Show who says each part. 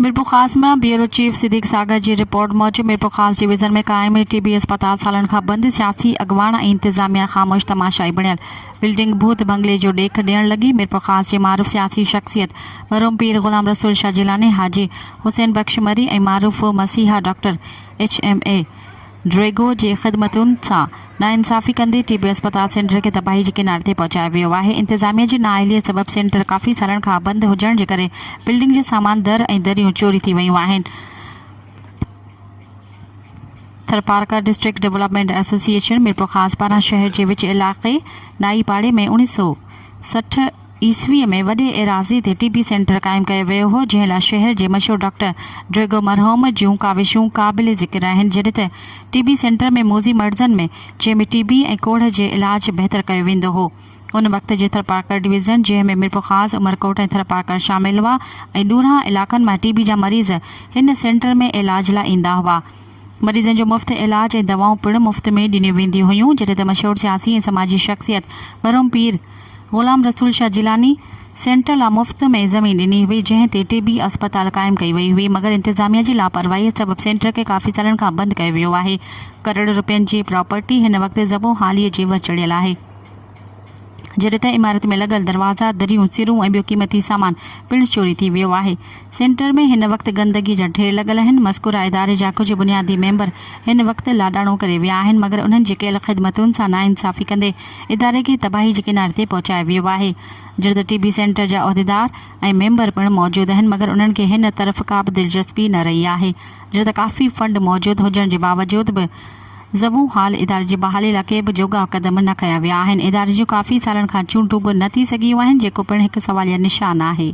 Speaker 1: मीरपुर खास में bureau chief Siddique सागर की रिपोर्ट मूजिब मीरपुर खास डिवीज़न में कायम टीबी अस्पताल सालन खां बंद सियासी अगवान और इंतजामिया खामोश तमाशाई बणियल बिल्डिंग भूत बंगले जो ॾेख ॾियण लगी। मीरपुर खास के मारूफ सियासी शख्सियत मरहूम पीर गुलाम रसूल शाह जिलानी, हाजी हुसैन बख्श मरी और मारूफ मसीहा डॉक्टर HMA ड्रेगो जे ख़िदमतुन सां नाइंसाफ़ी कंदे टीबी अस्पताल सेंटर के तबाही के किनारे ते पहुंचाया वियो आहे। इंतजामिया जी नाअहलियत सबब सेंटर काफ़ी सालन खां बंद हुजण जे करे बिल्डिंग जे सामान दर और दरियूं चोरी थी वयूं आहिनि। Tharparkar district development association Mirpur खास पारां शहर के विच इलाक़े नाई पाड़े में 1960 ईस्वी में वडे एराज़ी ते टीबी सेंटर कायम किया वियो हो, जंहिं लाइ शहर के मशहूर डॉक्टर ड्रेगो मरहूम जूं काविशूं क़ाबिल ज़िक्र आहिनि। जॾहिं त टीबी सेंटर में मोज़ी मर्ज़नि में जंहिंमें टीबी और कोढ़ के इलाज बेहतर किया वेंदो हो, उन वक्त जे थरपारकर डिवीज़न जंहिंमें मीरपुर खास, उमरकोट और थरपारकर शामिल हुआ ऐं ॾूरां इलाक़नि में टीबी जा मरीज़ हिन सेंटर में इलाज लाइ ईंदा हुआ। मरीज़न जो मुफ़्त इलाज और दवाऊं पिण मुफ़्त में ॾिनियूं वेंदियूं हुयूं। जॾहिं त मशहूर सियासी और समाजी शख्सियत मरहूम पीर गुलाम रसूल शाह जिलानी सेंटर ला मुफ़्त में ज़मीन ॾिनी हुई, जंहिं ते टीबी अस्पताल कायम कई वई हुई, मगर इंतजामिया जी लापरवाही सबब सेंटर के काफ़ी सालन खां बंद कयो वियो आहे। करोड़ रुपयनि जी प्रॉपर्टी हिन वक्त ज़बो हालीअ जे वर चढ़ियल आहे। जॾहिं त इमारत में लगल दरवाज़ा, दरियूं, सिरूं और ॿियो क़ीमती सामान पिण चोरी थी वियो आहे। सेंटर में हिन वक्त गंदगी जा ढेर लगल आहिनि। मज़कूरा इदारे जा कुछ बुनियादी मेंबर हिन वक्त लाडाणो करे विया आहिनि, मगर उन्हनि जे कयल ख़िदमतुनि सां नाइंसाफ़ी कंदे इदारे के तबाही के किनारे ते पहुंचायो वियो आहे। जॾहिं त टीबी सेंटर जा उहिदेदार ऐं मेंबर पिण मौजूद आहिनि, मगर उन्हनि खे हिन तरफ़ का बि दिलचस्पी न रही आहे। जॾहिं त काफ़ी फंड मौजूद हुजण जे बावजूद भी ज़बू हाल इदारे जी बहाली लाइ के बि जोगा कदम न कया विया आहिनि। इदारे जूं काफ़ी सालन खां चूंडूं बि न थी सघियूं आहिनि, जेको पिण हिकु सवालिया निशान आहे।